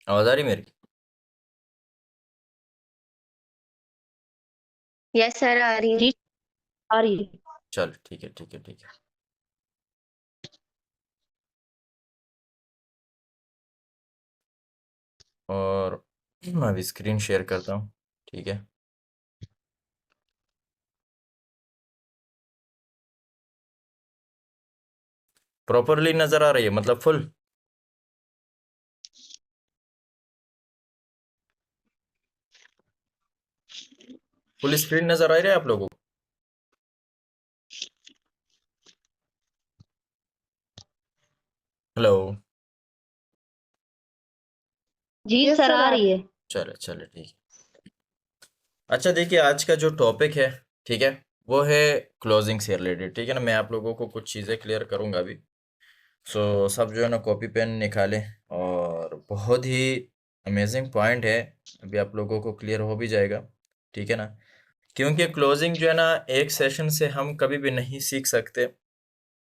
आवाज आ रही मेरी? यस सर, आ रही है। जी, आ रही है। चल ठीक है, ठीक है, ठीक है। और मैं अभी स्क्रीन शेयर करता हूँ। ठीक है। प्रॉपरली नजर आ रही है, मतलब फुल? फुल स्क्रीन नजर आ रही है आप लोगों को? हेलो? जी यस सर, सर, आ आ रही रही है। है। चलो चलो, ठीक है। अच्छा देखिए, आज का जो टॉपिक है, ठीक है, वो है क्लोजिंग से रिलेटेड। ठीक है ना, मैं आप लोगों को कुछ चीज़ें क्लियर करूंगा अभी। सो सब जो है ना कॉपी पेन निकालें, और बहुत ही अमेजिंग पॉइंट है। अभी आप लोगों को क्लियर हो भी जाएगा। ठीक है ना, क्योंकि क्लोजिंग जो है ना, एक सेशन से हम कभी भी नहीं सीख सकते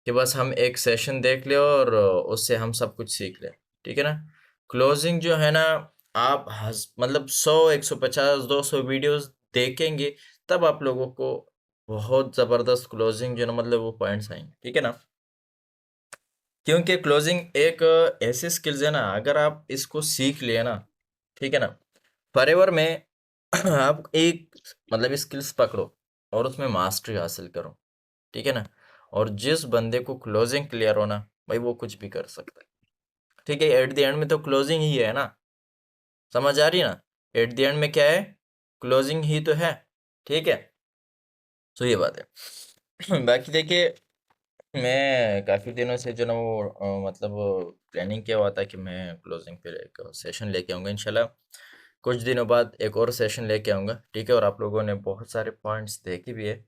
कि बस हम एक सेशन देख ले और उससे हम सब कुछ सीख ले। ठीक है ना, क्लोजिंग जो है ना, आप मतलब 100, 150, 200 वीडियोस देखेंगे, तब आप लोगों को बहुत ज़बरदस्त क्लोजिंग जो है ना, मतलब वो पॉइंट्स आएंगे। ठीक है ना, क्योंकि क्लोजिंग एक ऐसी स्किल्स है ना, अगर आप इसको सीख लिए ना, ठीक है ना, फॉरएवर में आप एक मतलब स्किल्स पकड़ो और उसमें मास्टरी हासिल करो। ठीक है ना, और जिस बंदे को क्लोजिंग क्लियर हो ना, भाई वो कुछ भी कर सकता है। ठीक है, एट द एंड में तो क्लोजिंग ही है ना। समझ आ रही है ना? एट द एंड में क्या है? क्लोजिंग ही तो है। ठीक है, तो ये बात है। बाकी देखिए, मैं काफ़ी दिनों से जो ना वो मतलब प्लानिंग किया हुआ था कि मैं क्लोजिंग पे एक सेशन लेके आऊँगा इंशाल्लाह। कुछ दिनों बाद एक और सेशन लेके आऊँगा। ठीक है, और आप लोगों ने बहुत सारे पॉइंट्स देखे भी है।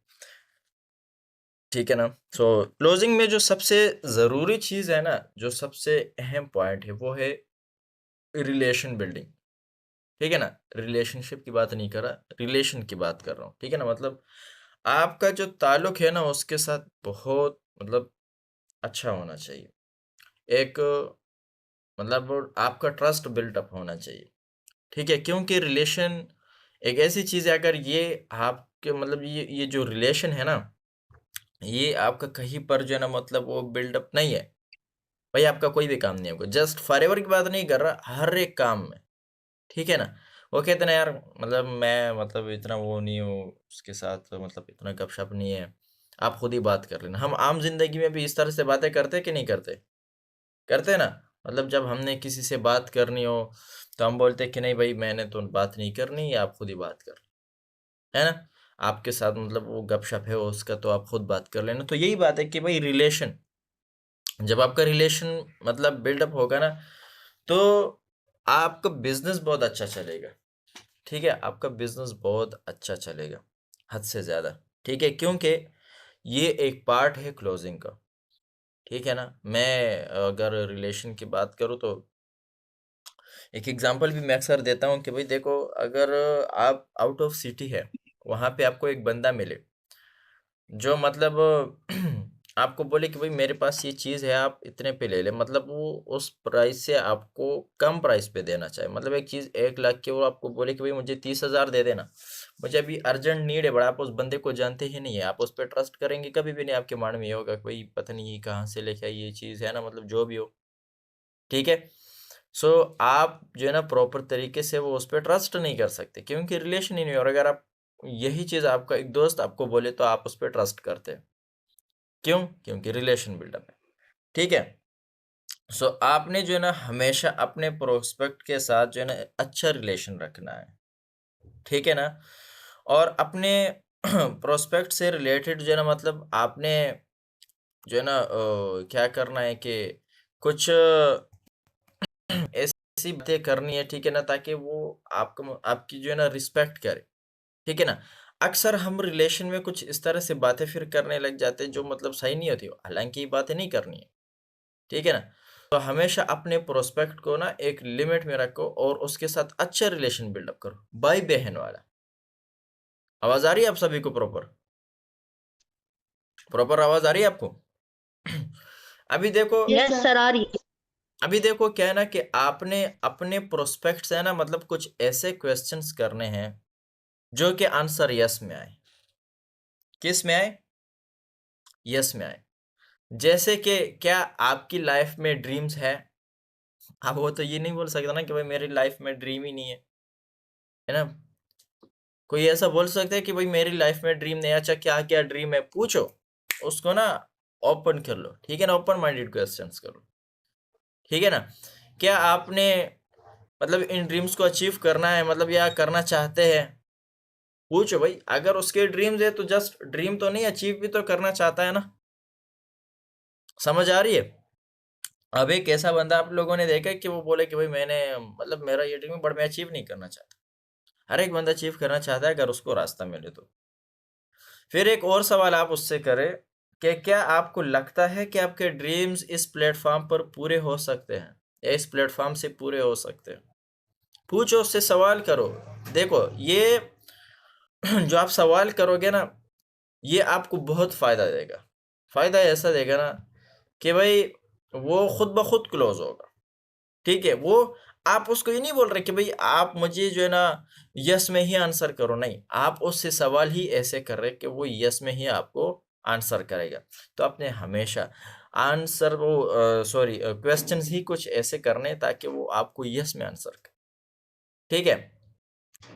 ठीक है ना, सो क्लोजिंग में जो सबसे ज़रूरी चीज़ है ना, जो सबसे अहम पॉइंट है, वो है रिलेशन बिल्डिंग। ठीक है ना, रिलेशनशिप की बात नहीं कर रहा, रिलेशन की बात कर रहा हूँ। ठीक है ना, मतलब आपका जो ताल्लुक है ना उसके साथ बहुत मतलब अच्छा होना चाहिए। एक मतलब आपका ट्रस्ट बिल्ट अप होना चाहिए। ठीक है, क्योंकि रिलेशन एक ऐसी चीज़ है, अगर ये आपके मतलब ये जो रिलेशन है ना, ये आपका कहीं पर जो है ना, मतलब वो बिल्डअप नहीं है, भाई आपका कोई भी काम नहीं होगा। जस्ट फॉरएवर की बात नहीं कर रहा, हर एक काम में। ठीक है ना, वो कहते ना यार, मतलब मैं मतलब इतना वो नहीं हूँ उसके साथ, मतलब इतना गपशप नहीं है, आप खुद ही बात कर लेना। हम आम जिंदगी में भी इस तरह से बातें करते हैं कि नहीं करते? करते हैं ना। मतलब जब हमने किसी से बात करनी हो, तो हम बोलते हैं कि नहीं भाई, मैंने तो बात नहीं करनी, आप खुद ही बात कर, है ना। आपके साथ मतलब वो गपशप है उसका, तो आप खुद बात कर लेना। तो यही बात है कि भाई रिलेशन, जब आपका रिलेशन मतलब बिल्डअप होगा ना, तो आपका बिजनेस बहुत अच्छा चलेगा। ठीक है, आपका बिजनेस बहुत अच्छा चलेगा, हद से ज़्यादा। ठीक है, क्योंकि ये एक पार्ट है क्लोजिंग का। ठीक है ना, मैं अगर रिलेशन की बात करूँ तो एक एग्जांपल भी मैं अक्सर देता हूँ कि भाई देखो, अगर आप आउट ऑफ सिटी है, वहाँ पे आपको एक बंदा मिले जो मतलब आपको बोले कि भाई मेरे पास ये चीज़ है, आप इतने पे ले ले, मतलब वो उस प्राइस से आपको कम प्राइस पे देना चाहे। मतलब एक चीज़ 1 लाख की, वो आपको बोले कि भाई मुझे 30,000 दे देना, मुझे अभी अर्जेंट नीड है बड़ा। आप उस बंदे को जानते ही नहीं है, आप उस पर ट्रस्ट करेंगे कभी भी नहीं। आपके माइंड में ये होगा कि भाई पता नहीं ये कहाँ से लेके आई ये चीज़, है ना, मतलब जो भी हो। ठीक है, सो आप जो है ना प्रॉपर तरीके से वो उस पर ट्रस्ट नहीं कर सकते, क्योंकि रिलेशन ही नहीं है। और अगर आप यही चीज़ आपका एक दोस्त आपको बोले, तो आप उस पर ट्रस्ट करते हैं। क्यों? क्योंकि रिलेशन बिल्डअप है। ठीक है, सो आपने जो है ना हमेशा अपने प्रोस्पेक्ट के साथ जो है ना अच्छा रिलेशन रखना है। ठीक है ना, और अपने प्रोस्पेक्ट से रिलेटेड जो है ना, मतलब आपने जो है ना क्या करना है कि कुछ ऐसी बातें करनी है। ठीक है ना, ताकि वो आपको आपकी जो है ना रिस्पेक्ट करे। ठीक है ना, अक्सर हम रिलेशन में कुछ इस तरह से बातें फिर करने लग जाते हैं जो मतलब सही नहीं होती, हालांकि ये बातें नहीं करनी है। ठीक है ना, तो हमेशा अपने प्रोस्पेक्ट को ना एक लिमिट में रखो और उसके साथ अच्छा रिलेशन बिल्डअप करो, भाई बहन वाला। आवाज आ रही है आप सभी को? प्रॉपर प्रॉपर आवाज आ रही है आपको? अभी देखो, यस यस सर। सर, आ रही है। अभी देखो क्या है ना कि आपने अपने प्रोस्पेक्ट से ना मतलब कुछ ऐसे क्वेश्चंस करने हैं जो कि आंसर यस में आए। किस में आए? यस में आए। जैसे कि क्या आपकी लाइफ में ड्रीम्स है? अब वो तो ये नहीं बोल सकता ना कि भाई मेरी लाइफ में ड्रीम ही नहीं है ना? कोई ऐसा बोल सकता है कि भाई मेरी लाइफ में ड्रीम नहीं है। अच्छा क्या क्या ड्रीम है पूछो, उसको ना ओपन कर लो, ठीक है ना? ओपन माइंडेड क्वेश्चंस करो, ठीक है ना? क्या आपने मतलब इन ड्रीम्स को अचीव करना है, मतलब या करना चाहते हैं? पूछो भाई, अगर उसके ड्रीम्स है तो जस्ट ड्रीम तो नहीं, अचीव भी तो करना चाहता है ना। समझ आ रही है? अब एक ऐसा बंदा आप लोगों ने देखा है कि वो बोले कि भाई मैंने मतलब मेरा ये ड्रीम है बट मैं अचीव नहीं करना चाहता। हर एक बंदा अचीव करना चाहता है अगर उसको रास्ता मिले तो। फिर एक और सवाल आप उससे करें कि क्या आपको लगता है कि आपके ड्रीम्स इस प्लेटफॉर्म पर पूरे हो सकते हैं, या इस प्लेटफॉर्म से पूरे हो सकते हैं? पूछो, उससे सवाल करो। देखो ये जो आप सवाल करोगे ना, ये आपको बहुत फायदा देगा। फायदा ऐसा देगा ना कि भाई वो खुद ब खुद क्लोज होगा, ठीक है? वो आप उसको ये नहीं बोल रहे कि भाई आप मुझे जो है ना यस में ही आंसर करो, नहीं, आप उससे सवाल ही ऐसे कर रहे कि वो यस में ही आपको आंसर करेगा। तो आपने हमेशा आंसर वो सॉरी क्वेश्चंस ही कुछ ऐसे करने ताकि वो आपको यस में आंसर करे, ठीक है?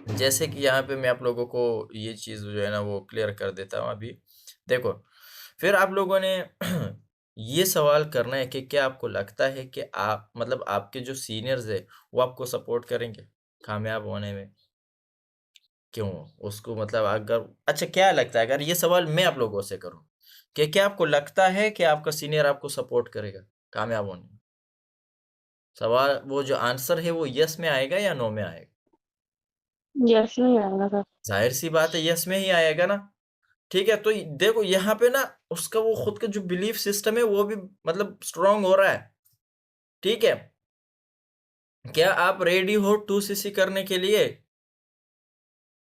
जैसे कि यहाँ पे मैं आप लोगों को ये चीज़ जो है ना वो क्लियर कर देता हूँ अभी। देखो, फिर आप लोगों ने ये सवाल करना है कि क्या आपको लगता है कि आप मतलब आपके जो सीनियर्स हैं, वो आपको सपोर्ट करेंगे कामयाब होने में? क्यों? उसको मतलब अगर अच्छा क्या लगता है अगर ये सवाल मैं आप लोगों से करूँ कि क्या आपको लगता है कि आपका सीनियर आपको सपोर्ट करेगा कामयाब होने में? सवाल वो जो आंसर है वो यस में आएगा या नो में आएगा? यस नहीं आएगा सर। ज़ाहिर सी बात है यस में ही आएगा ना। ठीक है? तो देखो यहाँ पे ना उसका वो खुद का जो बिलीफ सिस्टम है वो भी मतलब स्ट्रांग हो रहा है, ठीक है? क्या आप रेडी हो 2cc करने के लिए?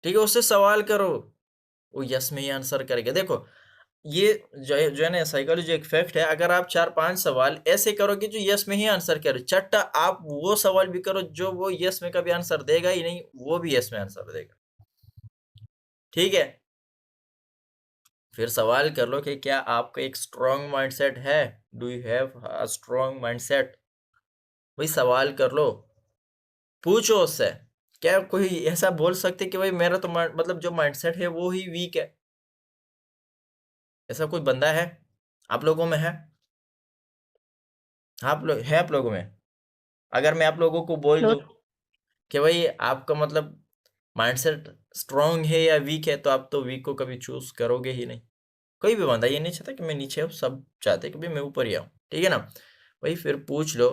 ठीक है, उससे सवाल करो, वो यस में ही आंसर करेगा। देखो ये जो है ना साइकोलॉजी एक फैक्ट है, अगर आप 4-5 सवाल ऐसे करोगे जो यस में ही आंसर करे, छठा आप वो सवाल भी करो जो वो यस में कभी आंसर देगा ही नहीं, वो भी यस में आंसर देगा, ठीक है? फिर सवाल कर लो कि क्या आपका एक स्ट्रॉन्ग माइंडसेट है? Do you have a strong mindset? भाई सवाल कर लो, पूछो उससे। क्या कोई ऐसा बोल सकते कि भाई मेरा तो मतलब जो माइंडसेट है वो ही वीक है? ऐसा कोई बंदा है आप लोगों में? है आप लोग है आप लोगों में? अगर मैं आप लोगों को बोल लो। दूं कि भाई आपका मतलब माइंडसेट स्ट्रांग है या वीक है, तो आप तो वीक को कभी चूज करोगे ही नहीं। कोई भी बंदा ये नहीं चाहता कि मैं नीचे हूँ, सब चाहते हैं कि भाई मैं ऊपर ही आऊँ, ठीक है ना? भाई फिर पूछ लो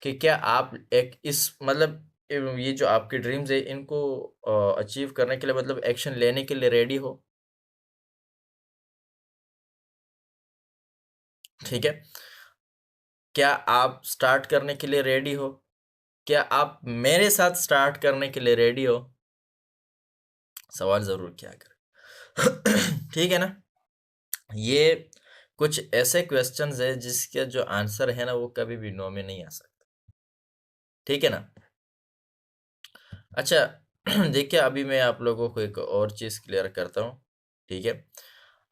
कि क्या आप एक इस मतलब ये जो आपके ड्रीम्स है इनको अचीव करने के लिए मतलब एक्शन लेने के लिए रेडी हो, ठीक है? क्या आप स्टार्ट करने के लिए रेडी हो? क्या आप मेरे साथ स्टार्ट करने के लिए रेडी हो? सवाल जरूर किया करें ठीक है ना? ये कुछ ऐसे क्वेश्चंस है जिसके जो आंसर है ना वो कभी भी नो में नहीं आ सकता, ठीक है ना? अच्छा देखिए अभी मैं आप लोगों को एक और चीज़ क्लियर करता हूँ, ठीक है?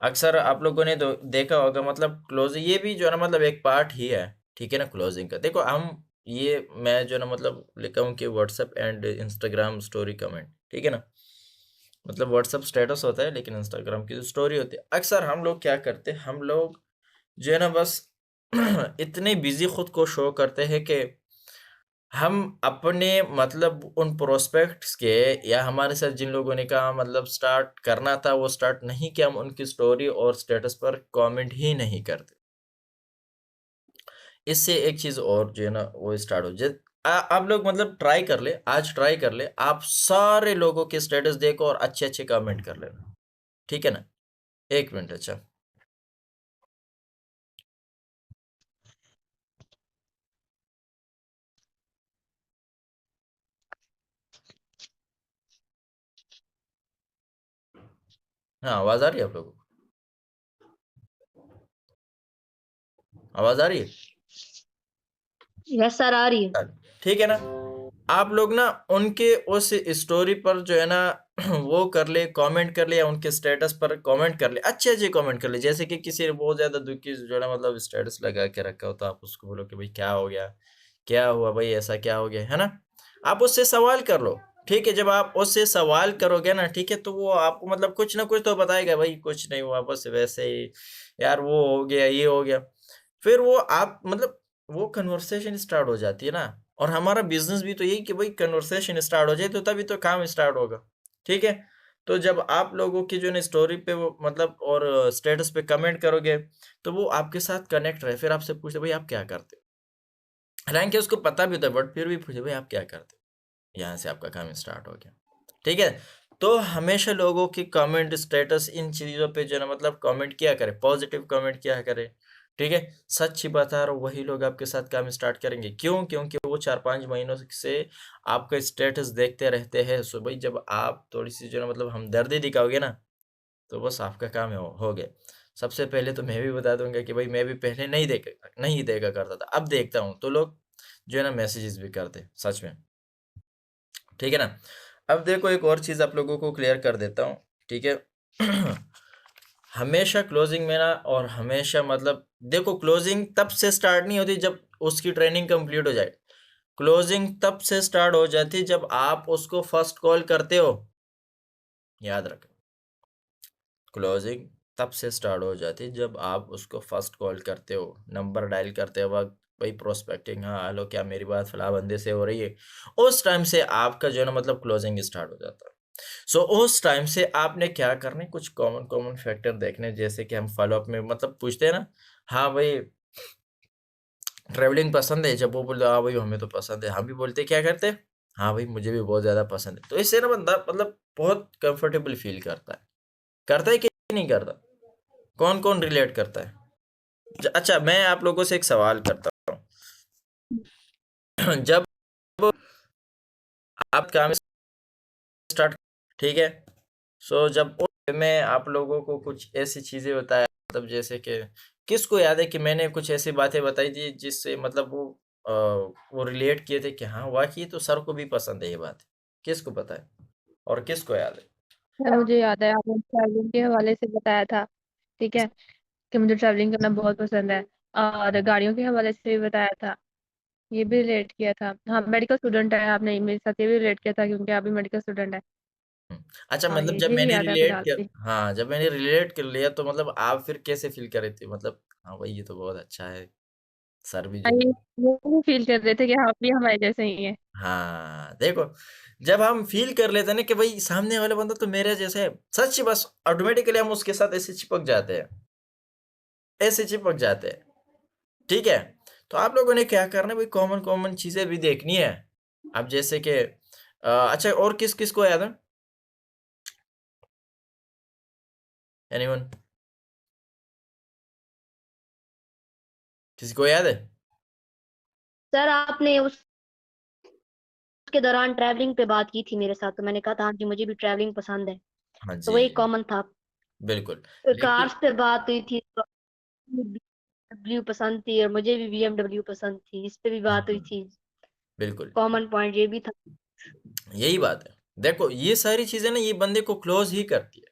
अक्सर आप लोगों ने देखा होगा मतलब क्लोज ये भी जो है ना मतलब एक पार्ट ही है, ठीक है ना? क्लोजिंग का देखो हम ये मैं जो है ना मतलब लिखा हूँ कि WhatsApp and Instagram story comment, ठीक है ना? मतलब व्हाट्सएप स्टेटस होता है लेकिन इंस्टाग्राम की जो स्टोरी होती है, अक्सर हम लोग क्या करते हैं, हम लोग जो है ना बस इतने बिजी खुद को शो करते हैं कि हम अपने मतलब उन प्रोस्पेक्ट्स के या हमारे साथ जिन लोगों ने कहा मतलब स्टार्ट करना था वो स्टार्ट नहीं किया, हम उनकी स्टोरी और स्टेटस पर कमेंट ही नहीं करते। इससे एक चीज और जो है ना वो स्टार्ट हो जाए। आप लोग मतलब ट्राई कर ले, आज ट्राई कर ले, आप सारे लोगों के स्टेटस देखो और अच्छे अच्छे कमेंट कर लेना, ठीक है ना? 1 मिनट। अच्छा हाँ, आवाज आ रही है आप लोगों को? आवाज आ रही है? यस सर, आ रही है। ठीक है ना। आप लोग ना उनके उस स्टोरी पर जो है ना वो कर ले, कमेंट कर ले, या उनके स्टेटस पर कमेंट कर ले, अच्छे अच्छे कमेंट कर ले। जैसे कि किसी ने बहुत ज्यादा दुखी जो है ना मतलब स्टेटस लगा के रखा हो, तो आप उसको बोलो कि भाई क्या हो गया, क्या हुआ भाई, ऐसा क्या हो गया, है ना। आप उससे सवाल कर लो। ठीक है, जब आप उससे सवाल करोगे ना, ठीक है, तो वो आपको मतलब कुछ ना कुछ तो बताएगा, भाई कुछ नहीं हुआ, बस वैसे ही यार, वो हो गया, ये हो गया। फिर वो आप मतलब वो कन्वर्सेशन स्टार्ट हो जाती है ना। और हमारा बिजनेस भी तो यही कि भाई कन्वर्सेशन स्टार्ट हो जाए तो तभी तो काम स्टार्ट होगा। ठीक है। तो जब आप लोगों की जो है स्टोरी पे वो मतलब और स्टेटस पे कमेंट करोगे, तो वो आपके साथ कनेक्ट रहे, फिर आपसे पूछे भाई आप क्या करते हो। हालांकि उसको पता भी होता है, बट फिर भी पूछे भाई आप क्या करते हो, यहाँ से आपका काम स्टार्ट हो गया। ठीक है। तो हमेशा लोगों की कमेंट, स्टेटस, इन चीज़ों पे जो है ना मतलब कमेंट किया करें, पॉजिटिव कमेंट किया करें। ठीक है। सच ही बता रहा हूँ, वही लोग आपके साथ काम स्टार्ट करेंगे। क्यों? क्योंकि वो 4-5 महीनों से आपका स्टेटस देखते रहते हैं। सो भाई जब आप थोड़ी सी जो है ना मतलब हमदर्दी दिखाओगे ना, तो बस आपका काम हो गया। सबसे पहले तो मैं भी बता दूंगा कि भाई मैं भी पहले नहीं देखा करता था, अब देखता हूँ, तो लोग जो है ना मैसेजेस भी करते, सच में। ठीक है ना। अब देखो एक और चीज आप लोगों को क्लियर कर देता हूँ। ठीक है। हमेशा क्लोजिंग में ना, और हमेशा मतलब देखो क्लोजिंग तब से स्टार्ट नहीं होती जब उसकी ट्रेनिंग कंप्लीट हो जाए। क्लोजिंग तब से स्टार्ट हो जाती है जब आप उसको फर्स्ट कॉल करते हो। याद रखें, क्लोजिंग तब से स्टार्ट हो जाती है जब आप उसको फर्स्ट कॉल करते हो, नंबर डायल करते वक्त। भाई प्रोस्पेक्टिंग, हाँ हेलो, क्या मेरी बात फला बंदे से हो रही है। उस टाइम से आपका जो है ना मतलब क्लोजिंग स्टार्ट हो जाता है। सो उस टाइम से आपने क्या करना है, कुछ कॉमन कॉमन फैक्टर देखने, जैसे कि हम फॉलो अप में मतलब पूछते हैं ना। हाँ भाई, ट्रेवलिंग पसंद है, जब वो बोलते हाँ भाई हमें तो पसंद है, हम भी बोलते क्या करते हैं, हाँ भाई मुझे भी बहुत ज़्यादा पसंद है। तो इससे ना बंदा मतलब बहुत कंफर्टेबल फील करता है कि नहीं करता। कौन कौन रिलेट करता है। अच्छा, मैं आप लोगों से एक सवाल करता हूँ। जब आप काम स्टार्ट, ठीक है, सो जब मैं आप लोगों को कुछ ऐसी चीजें बताया, मतलब जैसे कि किसको याद है कि मैंने कुछ ऐसी बातें बताई थी जिससे मतलब वो रिलेट किए थे कि हाँ वाकई तो सर को भी पसंद है ये बात। किसको पता है और किसको याद है। सर मुझे याद है, आपने ट्रैवलिंग के हवाले से बताया था। ठीक है, कि मुझे ट्रैवलिंग करना बहुत पसंद है। और गाड़ियों के हवाले से भी बताया था, ये भी रिलेट किया था। हाँ, मेडिकल स्टूडेंट है आपने, मेरे साथ ये भी रिलेट किया था क्योंकि आप भी मेडिकल स्टूडेंट है। अच्छा, हाँ, मतलब जब यही मैंने याद है रिलेट फिलहाल किया, अभी। हाँ जब मैंने रिलेट कर लिया तो मतलब आप फिर कैसे फील कर रहे थे, मतलब हाँ भाई ये तो बहुत अच्छा है, सर भी हाँ, जो। ये भी फील कर रहे थे कि हाँ भी हमारे जैसे ही है। हाँ देखो, जब हम फील कर लेते हैं ना कि भाई सामने वाला बंदा तो मेरे जैसे है, सच बस ऑटोमेटिकली हम उसके साथ ऐसे चिपक जाते हैं, ऐसे चिपक जाते हैं। ठीक है। तो आप लोगों ने क्या करना है भाई, कॉमन कॉमन चीजें भी देखनी है। अब जैसे कि अच्छा, और किस किस को याद है, एनीवन, किसी को याद है। सर आपने उसके दौरान ट्रैवलिंग पे बात की थी मेरे साथ, तो मैंने कहा था हाँ जी मुझे भी ट्रैवलिंग पसंद है। हाँ तो जी, वही कॉमन था। बिल्कुल। लेकिन कार्स पे बात हुई थी, BMW पसंद थी और मुझे भी BMW पसंद थी, इस पे भी बात हुई हाँ, थी। बिल्कुल, कॉमन पॉइंट ये भी था। यही बात है। देखो ये सारी चीजें ना ये बंदे को क्लोज ही करती है।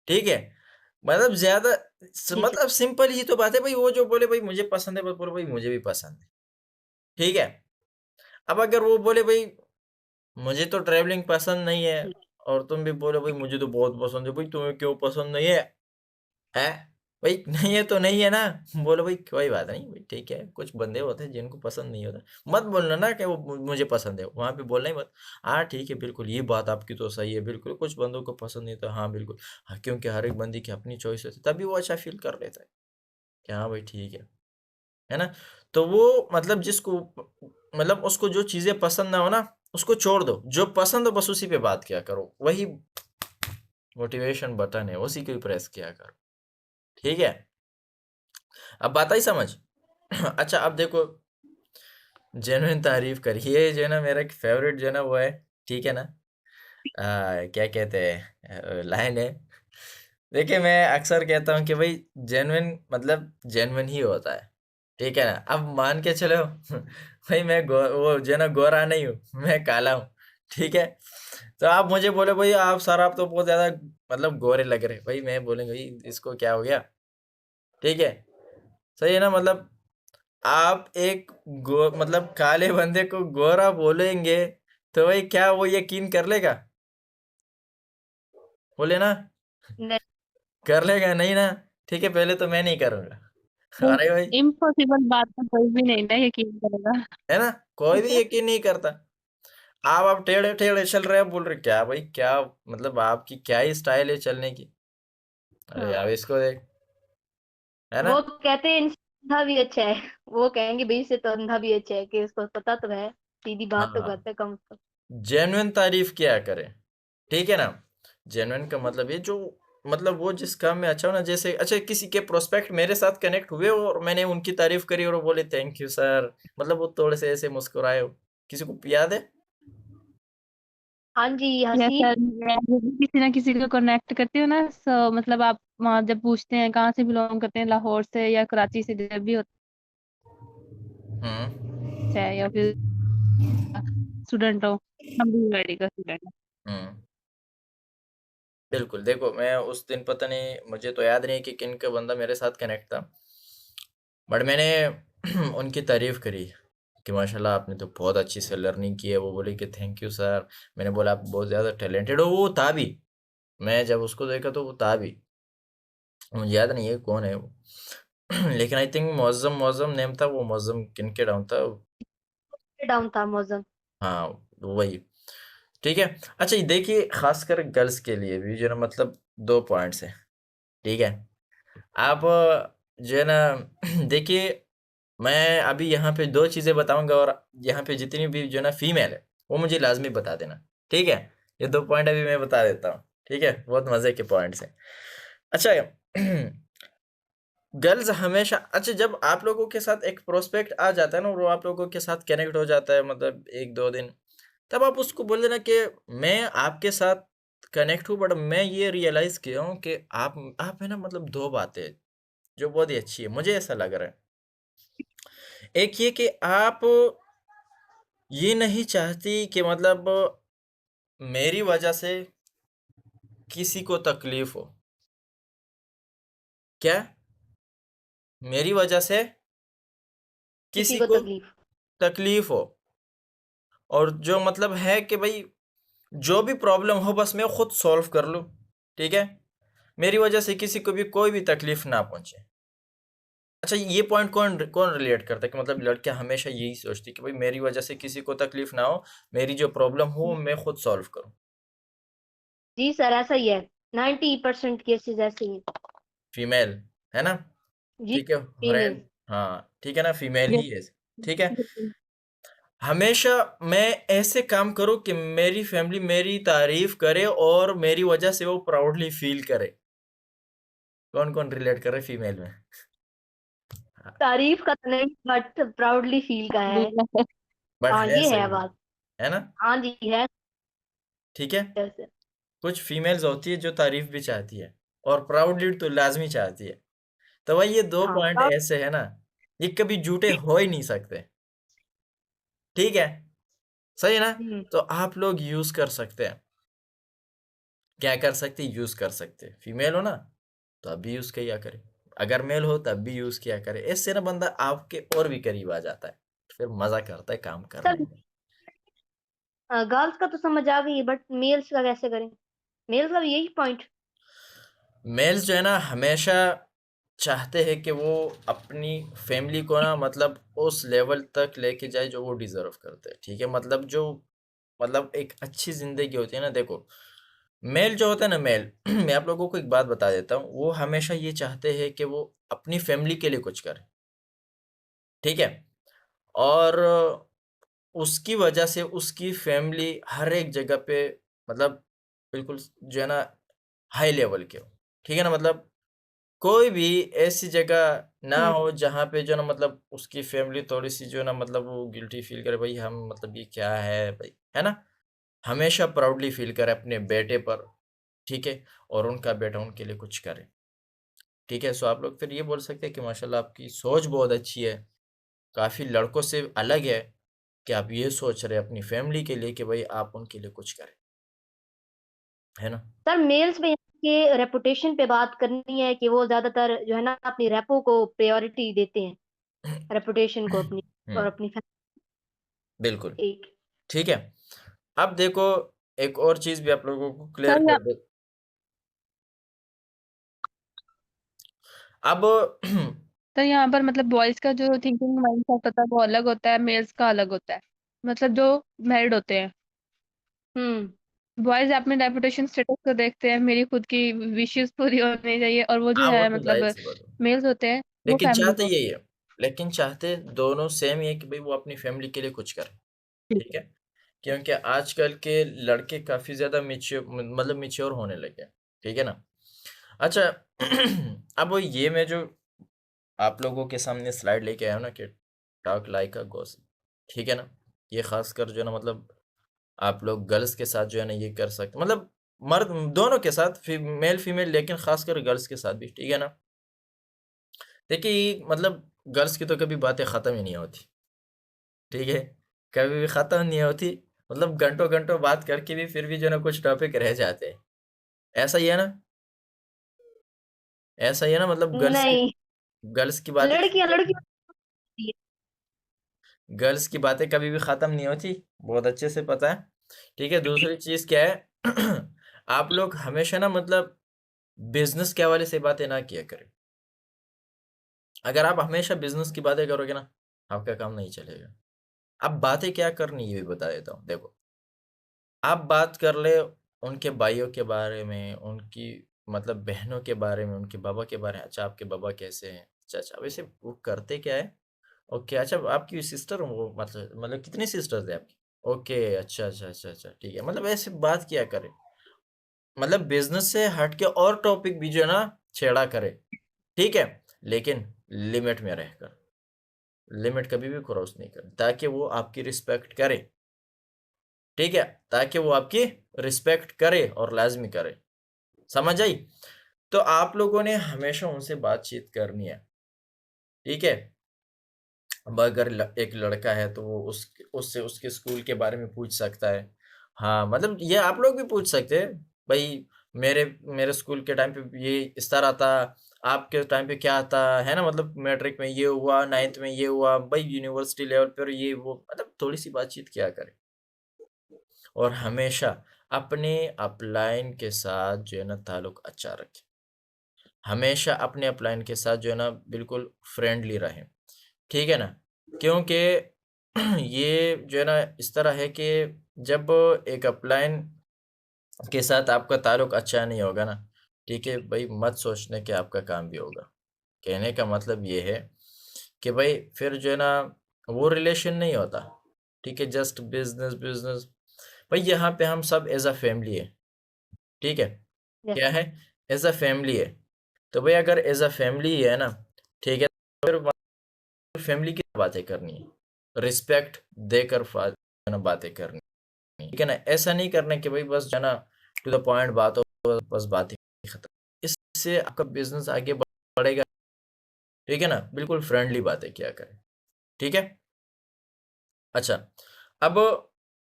ठीक है। मतलब ज्यादा जी सर। मतलब सिंपल ही तो बात है भाई, वो जो बोले भाई मुझे पसंद है, बस बोलो भाई मुझे भी पसंद है। ठीक है। अब अगर वो बोले भाई मुझे तो ट्रैवलिंग पसंद नहीं है, और तुम भी बोलो भाई मुझे तो बहुत पसंद है, भाई तुम्हें क्यों पसंद नहीं है, है भाई, नहीं है तो नहीं है ना। बोलो भाई कोई बात नहीं भाई, ठीक है, कुछ बंदे होते हैं जिनको पसंद नहीं होता। मत बोलना ना कि वो मुझे पसंद है, वहां पे बोलना ही मत। हाँ ठीक है, बिल्कुल ये बात आपकी तो सही है, बिल्कुल कुछ बंदों को पसंद नहीं था, हाँ बिल्कुल। हाँ, क्योंकि हर एक बंदी की अपनी चॉइस होती है, तभी वो अच्छा फील कर लेता है कि हाँ भाई ठीक है ना। तो वो मतलब जिसको मतलब उसको जो चीजें पसंद ना हो ना, उसको छोड़ दो, जो पसंद हो बस उसी पे बात किया करो, वही मोटिवेशन बटन है, उसी को ही प्रेस किया करो। ठीक है। अब बात आई समझ। अच्छा अब देखो, जेन्युइन तारीफ करिए जो है ना, मेरा एक फेवरेट जो है ना वो है, ठीक है ना, क्या कहते हैं लाइन है। देखिए मैं अक्सर कहता हूँ कि भाई जेन्युइन मतलब जेन्युइन ही होता है। ठीक है ना। अब मान के चलो भाई मैं वो जो है ना गोरा नहीं हूँ, मैं काला हूँ। ठीक है, तो आप मुझे बोले भाई आप सर आप तो बहुत ज्यादा मतलब गोरे लग रहे, भाई मैं बोलेंगे भाई इसको क्या हो गया। ठीक है, सही है ना, मतलब आप एक मतलब काले बंदे को गोरा बोलेंगे तो भाई क्या वो यकीन कर लेगा? बोले ना, नहीं, कर लेगा नहीं ना? ठीक है, पहले तो मैं नहीं करूंगा। अरे भाई, इम्पॉसिबल बात तो कोई भी नहीं ना यकीन करेगा। है ना, कोई भी यकीन नहीं करता। आप टेढ़े टेढ़े चल रहे हैं, बोल रहे क्या भाई क्या, मतलब आपकी क्या ही स्टाइल है चलने की। अरे अब हाँ, इसको देख, है ना। वो कहते हैं इंसान अंधा भी अच्छा है। वो कहेंगे भाई से तो अंधा भी अच्छा है, कि इसको पता तो है, सीधी बात तो हाँ, करते कम से कम। जेन्युइन तारीफ किया करें, ठीक है ना। जेन्युइन का मतलब ये जो, मतलब वो जिस काम में अच्छा हो ना, जैसे अच्छा किसी के प्रोस्पेक्ट मेरे साथ कनेक्ट हुए और मैंने उनकी तारीफ करी और वो बोले थैंक यू सर, मतलब वो थोड़े से ऐसे मुस्कुराए हो, किसी को याद है? हाँ जी, यस हंसी। सर, मैं जब भी किसी ना किसी को कनेक्ट करती हूँ ना, सो मतलब आप वहाँ जब पूछते हैं कहाँ से बिलोंग करते हैं, लाहौर से या कराची से, जब भी होता हम्म। है, या फिर स्टूडेंट हो, हम भी मेडिकल स्टूडेंट हैं। हम्म। बिल्कुल, देखो मैं उस दिन पता नहीं, मुझे तो याद नहीं कि किन का बंदा मेरे साथ कनेक्ट था, बट मैंने उनकी तारीफ करी कि माशाल्लाह आपने तो बहुत अच्छी से लर्निंग की है। वो बोले कि थैंक यू सर। मैंने बोला आप बहुत ज़्यादा टैलेंटेड हो, वो था भी। मैं जब उसको देखा तो वो था भी, मुझे याद नहीं है कौन है वो। लेकिन I think Mauzam Mauzam name था, वो मौज़म किनके डाउन था। डाउन था मौजम। हाँ, वही। ठीक है, अच्छा ये देखिए खासकर गर्ल्स के लिए भी जो है ना, मतलब दो पॉइंट्स हैं। ठीक है, आप जो है ना देखिए, मैं अभी यहाँ पे दो चीज़ें बताऊंगा और यहाँ पे जितनी भी जो है ना फीमेल है वो मुझे लाजमी बता देना। ठीक है, ये दो पॉइंट अभी मैं बता देता हूँ। ठीक है, बहुत मज़े के पॉइंट्स हैं। अच्छा गर्ल्स हमेशा, अच्छा जब आप लोगों के साथ एक प्रोस्पेक्ट आ जाता है ना और वो आप लोगों के साथ कनेक्ट हो जाता है, मतलब एक दो दिन, तब आप उसको बोल देना कि मैं आपके साथ कनेक्ट हूँ, बट मैं ये रियलाइज किया हूँ कि आप है ना, मतलब दो बातें जो बहुत ही अच्छी है, मुझे ऐसा लग रहा है। एक ये कि आप ये नहीं चाहती कि मतलब मेरी वजह से किसी को तकलीफ हो। क्या? मेरी वजह से किसी किसी को को तकलीफ। तकलीफ हो, और जो मतलब है कि भाई जो भी प्रॉब्लम हो बस मैं खुद सॉल्व कर लूँ। ठीक है, मेरी वजह से किसी को भी कोई भी तकलीफ ना पहुंचे। अच्छा ये पॉइंट कौन कौन रिलेट करता है कि मतलब लड़कियां हमेशा यही सोचती कि भाई मेरी वजह से किसी को तकलीफ ना हो, मेरी जो प्रॉब्लम हो मैं खुद सॉल्व करूं। जी सर, ऐसा ही है। 90% केसेस ऐसे ही हैं। फीमेल, है ना। जी, ठीक है, फीमेल। हाँ ठीक है ना, फीमेल ही है। ठीक है, बिल्कुल। हमेशा मैं ऐसे काम करूं कि मेरी फैमिली मेरी तारीफ करे और मेरी वजह से वो प्राउडली फील करे। कौन कौन रिलेट करे फीमेल में? तारीफ का तो नहीं, बट प्राउडली फील का है। बट हाँ, है ये है सही में, बात। है ना। हाँ जी, है। ठीक है, ऐसे। कुछ फीमेल्स होती है जो तारीफ भी चाहती है और प्राउडली तो लाजमी चाहती है। तो भाई ये दो हाँ, पॉइंट ऐसे है ना, ये कभी झूठे हो ही नहीं सकते। ठीक है, सही है ना। हम्म। तो आप लोग यूज कर सकते हैं, क्या कर सकते हैं, यूज कर सकते हैं। फीमेल हो ना तो अब भी यूज किया करें, अगर मेल हो तब भी यूज किया करें, इससे ना बंदा आपके और भी करीब आ जाता है, फिर मजा करता है काम करने सर, में। गर्ल्स का तो समझ आ गई, बट मेल्स का कैसे करें? मेल्स का भी यही पॉइंट। मेल्स जो है ना हमेशा चाहते हैं कि वो अपनी फैमिली को ना, मतलब उस लेवल तक लेके जाए जो वो डिजर्व करते हैं। ठीक है, मतलब जो, मतलब एक अच्छी जिंदगी होती है ना, देखो मेल जो होता है ना, मेल मैं आप लोगों को एक बात बता देता हूँ, वो हमेशा ये चाहते हैं कि वो अपनी फैमिली के लिए कुछ करे। ठीक है, और उसकी वजह से उसकी फैमिली हर एक जगह पे, मतलब बिल्कुल जो है ना हाई लेवल के हो। ठीक है ना, मतलब कोई भी ऐसी जगह ना हम्म। हो जहाँ पे जो है ना, मतलब उसकी फैमिली थोड़ी सी जो है ना, मतलब वो गिल्टी फील करे, भाई हम मतलब ये क्या है भाई, है ना। हमेशा प्राउडली फील करे अपने बेटे पर। ठीक है, और उनका बेटा उनके लिए कुछ करे। ठीक है, सो आप लोग फिर ये बोल सकते हैं कि माशाल्लाह आपकी सोच बहुत अच्छी है, काफी लड़कों से अलग है। कि आप ये सोच रहे हैं अपनी फैमिली के लिए कि भाई आप उनके लिए कुछ करें, है ना? सर मेल्स में यहाँ के रेपुटेशन पे बात करनी है कि वो ज्यादातर जो है ना अपनी रेपो को प्रायोरिटी देते हैं, रेपुटेशन को अपनी और हम्म, अपनी बिल्कुल। एक। ठीक है, अब देखो एक और चीज भी आप लोगों को क्लियर सर कर दे। अब सर यहाँ पर मतलब बॉयज का जो थिंकिंग माइंडसेट होता है वो अलग होता है, मेल्स का अलग होता है। मतलब जो मैरिड होते हैं, हम्म। बॉयज अपने रेपुटेशन स्टेटस को देखते हैं, मेरी खुद की विशेष पूरी होनी चाहिए, और वो जो हाँ, वो है तो मतलब जाहिर सी बात है, मेल्स होते हैं वो लेकिन फैमिली चाहते को। यही है, लेकिन चाहते दोनों सेम ही है कि भाई वो अपनी फैमिली के लिए कुछ करे। ठीक है, क्योंकि आजकल के लड़के काफी ज्यादा मिच्योर, मतलब मिच्योर होने लगे हैं, ठीक है ना? अच्छा, अब वो ये मैं जो आप लोगों के सामने स्लाइड लेके आया हूं ना कि टॉक लाइक अ गॉसिप, ठीक है ना? ये खासकर जो है ना, मतलब आप लोग गर्ल्स के साथ जो है ना ये कर सकते, मतलब मर्द दोनों के साथ, मेल फीमेल, लेकिन खासकर गर्ल्स के साथ भी, ठीक है ना? देखिए मतलब गर्ल्स की तो कभी बातें खत्म ही नहीं होती, ठीक है? कभी भी खत्म नहीं होती, मतलब घंटों घंटों बात करके भी फिर भी जो है ना कुछ टॉपिक रह जाते हैं। ऐसा ही है ना? ऐसा ही है ना, मतलब नहीं, गर्ल्स की बातें, लड़कियां लड़कियां होती है। गर्ल्स की बातें कभी भी खत्म नहीं होती, बहुत अच्छे से पता है। ठीक है, दूसरी चीज क्या है, आप लोग हमेशा ना मतलब बिजनेस के हवाले से बातें ना किया करें। अगर आप हमेशा बिजनेस की बातें करोगे ना, आपका काम नहीं चलेगा। अब बातें क्या करनी है ये भी बता देता हूँ, देखो। आप बात कर ले उनके भाइयों के बारे में, उनकी मतलब बहनों के बारे में, उनके बाबा के बारे में। अच्छा, आपके बाबा कैसे हैं? अच्छा अच्छा, वैसे वो करते क्या है? ओके, अच्छा आपकी सिस्टर, वो मतलब कितनी सिस्टर्स है आपकी? ओके, अच्छा अच्छा अच्छा अच्छा, ठीक है, मतलब ऐसे बात किया करे, मतलब बिजनेस से हट के और टॉपिक भी जो है ना छेड़ा करे, ठीक है, लेकिन लिमिट में रहकर, लिमिट कभी भी क्रॉस नहीं करे, ताकि वो आपकी रिस्पेक्ट करे, ठीक है, ताकि वो आपकी रिस्पेक्ट करे और लाजमी करे। समझ आई? तो आप लोगों ने हमेशा उनसे बातचीत करनी है, ठीक है? अब अगर एक लड़का है तो वो उससे उसके स्कूल के बारे में पूछ सकता है। हाँ, मतलब ये आप लोग भी पूछ सकते हैं, भाई मेरे मेरे स्कूल के टाइम पे ये इस तरह था, आपके टाइम पे क्या था, है ना? मतलब मैट्रिक में ये हुआ, नाइन्थ में ये हुआ, भाई यूनिवर्सिटी लेवल पर ये वो, मतलब थोड़ी सी बातचीत किया करें। और हमेशा अपने अपलाइन के साथ जो है ना ताल्लुक अच्छा रखें, हमेशा अपने अपलाइन के साथ जो है ना बिल्कुल फ्रेंडली रहें, ठीक है ना? क्योंकि ये जो है ना इस तरह है कि जब एक अपलाइन के साथ आपका ताल्लुक अच्छा नहीं होगा ना, ठीक है भाई, मत सोचने कि आपका काम भी होगा। कहने का मतलब ये है कि भाई फिर जो है ना वो रिलेशन नहीं होता, ठीक है, जस्ट बिजनेस बिजनेस। भाई यहाँ पे हम सब एज अ फैमिली है, ठीक है? यस। क्या है? एज अ फैमिली है। तो भाई अगर एज अ फैमिली है ना, ठीक है, तो फिर फैमिली की बातें करनी है, रिस्पेक्ट देकर बातें करनी है, ठीक है ना? ऐसा नहीं करना कि भाई बस जो है ना टू द पॉइंट बात हो, बस बात ही खत्म। इससे आपका बिजनेस आगे बढ़ेगा, ठीक है ना? बिल्कुल फ्रेंडली बातें किया करें, ठीक है? अच्छा, अब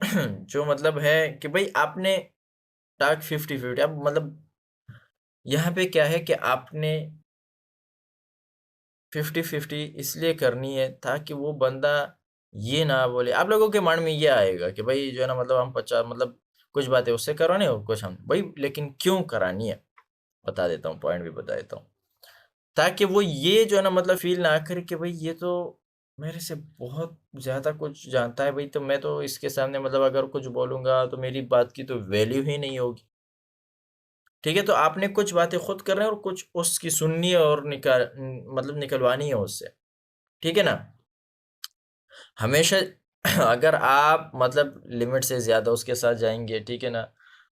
जो मतलब है कि भाई आपने टास्क 50-50, अब मतलब यहाँ पे क्या है कि आपने 50-50 इसलिए करनी है ताकि वो बंदा ये ना बोले, आप लोगों के मन में ये आएगा कि भाई जो है ना मतलब हम 50, मतलब कुछ बातें उससे करवानी और कुछ हम भाई, लेकिन क्यों करानी है बता देता हूँ, पॉइंट भी बता देता हूँ, ताकि वो ये जो है ना मतलब फील ना करे कि भाई ये तो मेरे से बहुत ज्यादा कुछ जानता है भाई, तो मैं तो इसके सामने मतलब अगर कुछ बोलूंगा तो मेरी बात की तो वैल्यू ही नहीं होगी, ठीक है? तो आपने कुछ बातें खुद करनी है और कुछ उसकी सुननी है और मतलब निकलवानी है उससे, ठीक है ना? हमेशा अगर आप मतलब लिमिट से ज़्यादा उसके साथ जाएँगे, ठीक है ना?